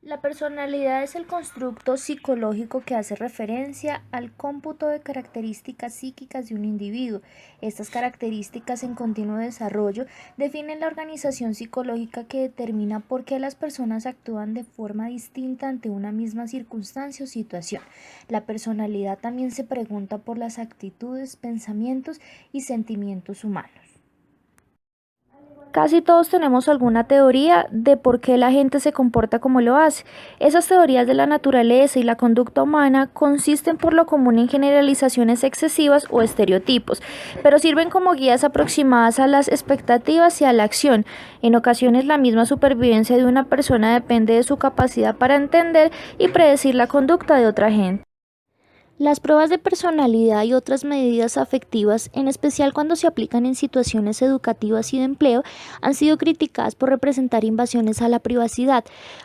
La personalidad es el constructo psicológico que hace referencia al cómputo de características psíquicas de un individuo. Estas características en continuo desarrollo definen la organización psicológica que determina por qué las personas actúan de forma distinta ante una misma circunstancia o situación. La personalidad también se pregunta por las actitudes, pensamientos y sentimientos humanos. Casi todos tenemos alguna teoría de por qué la gente se comporta como lo hace. Esas teorías de la naturaleza y la conducta humana consisten por lo común en generalizaciones excesivas o estereotipos, pero sirven como guías aproximadas a las expectativas y a la acción. En ocasiones la misma supervivencia de una persona depende de su capacidad para entender y predecir la conducta de otra gente. Las pruebas de personalidad y otras medidas afectivas, en especial cuando se aplican en situaciones educativas y de empleo, han sido criticadas por representar invasiones a la privacidad,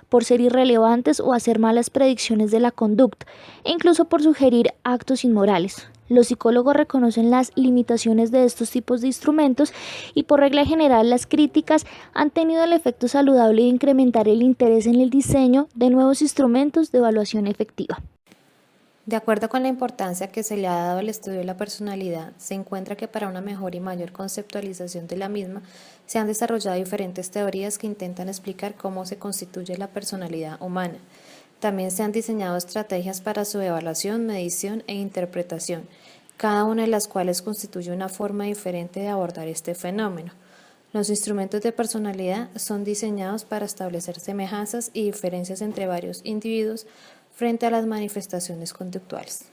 por ser irrelevantes o hacer malas predicciones de la conducta, e incluso por sugerir actos inmorales. Los psicólogos reconocen las limitaciones de estos tipos de instrumentos y por regla general las críticas han tenido el efecto saludable de incrementar el interés en el diseño de nuevos instrumentos de evaluación efectiva. De acuerdo con la importancia que se le ha dado al estudio de la personalidad, se encuentra que para una mejor y mayor conceptualización de la misma, se han desarrollado diferentes teorías que intentan explicar cómo se constituye la personalidad humana. También se han diseñado estrategias para su evaluación, medición e interpretación, cada una de las cuales constituye una forma diferente de abordar este fenómeno. Los instrumentos de personalidad son diseñados para establecer semejanzas y diferencias entre varios individuos frente a las manifestaciones conductuales.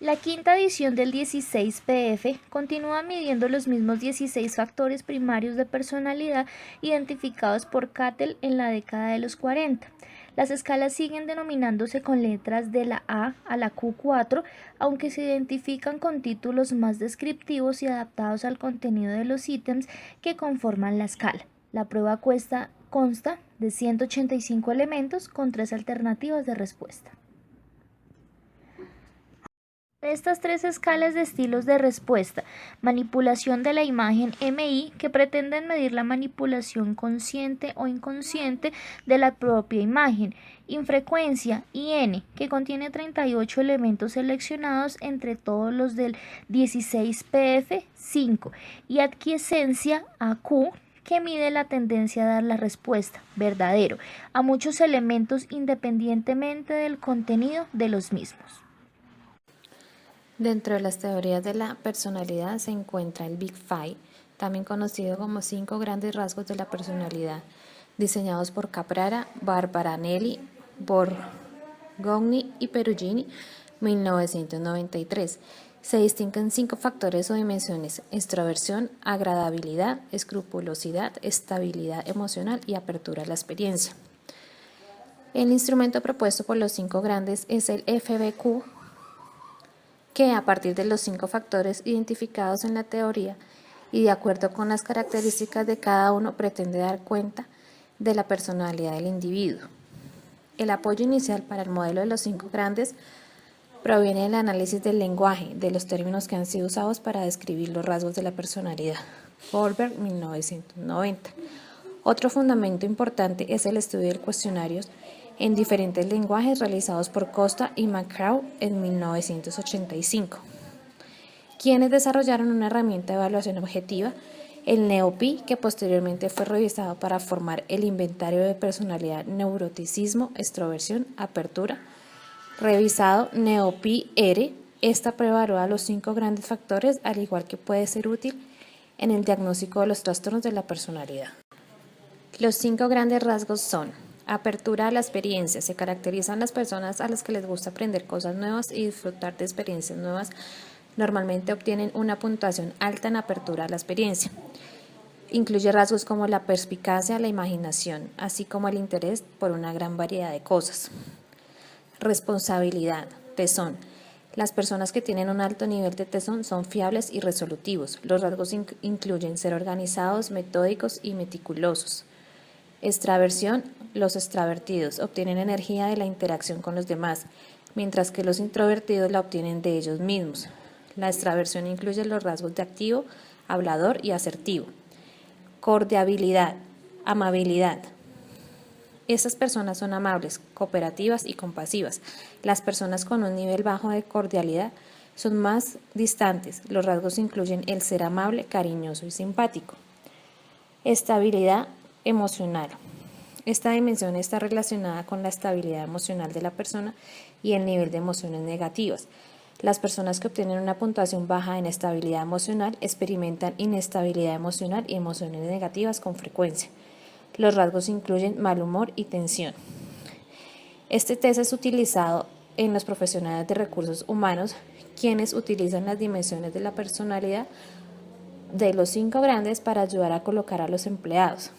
La quinta edición del 16PF continúa midiendo los mismos 16 factores primarios de personalidad identificados por Cattell en la década de los 40. Las escalas siguen denominándose con letras de la A a la Q4, aunque se identifican con títulos más descriptivos y adaptados al contenido de los ítems que conforman la escala. La prueba consta de 185 elementos con 3 alternativas de respuesta. Estas tres escalas de estilos de respuesta: manipulación de la imagen MI, que pretenden medir la manipulación consciente o inconsciente de la propia imagen; infrecuencia IN, que contiene 38 elementos seleccionados entre todos los del 16PF5; y aquiescencia AQ, que mide la tendencia a dar la respuesta verdadero a muchos elementos independientemente del contenido de los mismos. Dentro de las teorías de la personalidad se encuentra el Big Five, también conocido como 5 grandes rasgos de la personalidad, diseñados por Caprara, Barbaranelli, Borgogni y Perugini, 1993. Se distinguen 5 factores o dimensiones: extroversión, agradabilidad, escrupulosidad, estabilidad emocional y apertura a la experiencia. El instrumento propuesto por los 5 grandes es el FBQ, que a partir de los 5 factores identificados en la teoría y de acuerdo con las características de cada uno pretende dar cuenta de la personalidad del individuo. El apoyo inicial para el modelo de los 5 grandes proviene del análisis del lenguaje, de los términos que han sido usados para describir los rasgos de la personalidad. Goldberg, 1990. Otro fundamento importante es el estudio de cuestionarios en diferentes lenguajes realizados por Costa y McCraw en 1985, quienes desarrollaron una herramienta de evaluación objetiva, el NeoPi, que posteriormente fue revisado para formar el inventario de personalidad, neuroticismo, extroversión, apertura, revisado NeoPi-R. Esta prueba evalúa los 5 grandes factores, al igual que puede ser útil en el diagnóstico de los trastornos de la personalidad. Los 5 grandes rasgos son: apertura a la experiencia. Se caracterizan las personas a las que les gusta aprender cosas nuevas y disfrutar de experiencias nuevas. Normalmente obtienen una puntuación alta en apertura a la experiencia. Incluye rasgos como la perspicacia, la imaginación, así como el interés por una gran variedad de cosas. Responsabilidad, tesón. Las personas que tienen un alto nivel de tesón son fiables y resolutivos. Los rasgos incluyen ser organizados, metódicos y meticulosos. Extraversión. Los extravertidos obtienen energía de la interacción con los demás, mientras que los introvertidos la obtienen de ellos mismos. La extraversión incluye los rasgos de activo, hablador y asertivo. Cordialidad, amabilidad. Estas personas son amables, cooperativas y compasivas. Las personas con un nivel bajo de cordialidad son más distantes. Los rasgos incluyen el ser amable, cariñoso y simpático. Estabilidad emocional. Esta dimensión está relacionada con la estabilidad emocional de la persona y el nivel de emociones negativas. Las personas que obtienen una puntuación baja en estabilidad emocional experimentan inestabilidad emocional y emociones negativas con frecuencia. Los rasgos incluyen mal humor y tensión. Este test es utilizado en los profesionales de recursos humanos, quienes utilizan las dimensiones de la personalidad de los 5 grandes para ayudar a colocar a los empleados.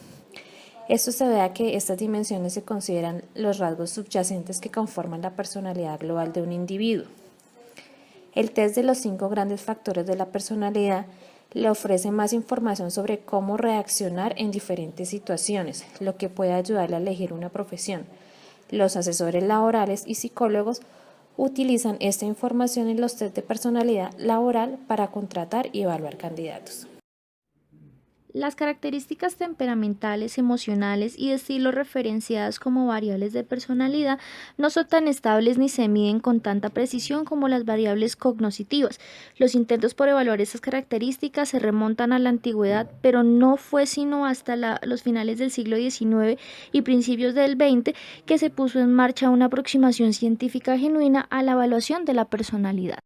Esto se ve a que estas dimensiones se consideran los rasgos subyacentes que conforman la personalidad global de un individuo. El test de los 5 grandes factores de la personalidad le ofrece más información sobre cómo reaccionar en diferentes situaciones, lo que puede ayudarle a elegir una profesión. Los asesores laborales y psicólogos utilizan esta información en los test de personalidad laboral para contratar y evaluar candidatos. Las características temperamentales, emocionales y de estilo referenciadas como variables de personalidad no son tan estables ni se miden con tanta precisión como las variables cognitivas. Los intentos por evaluar estas características se remontan a la antigüedad, pero no fue sino hasta los finales del siglo XIX y principios del XX que se puso en marcha una aproximación científica genuina a la evaluación de la personalidad.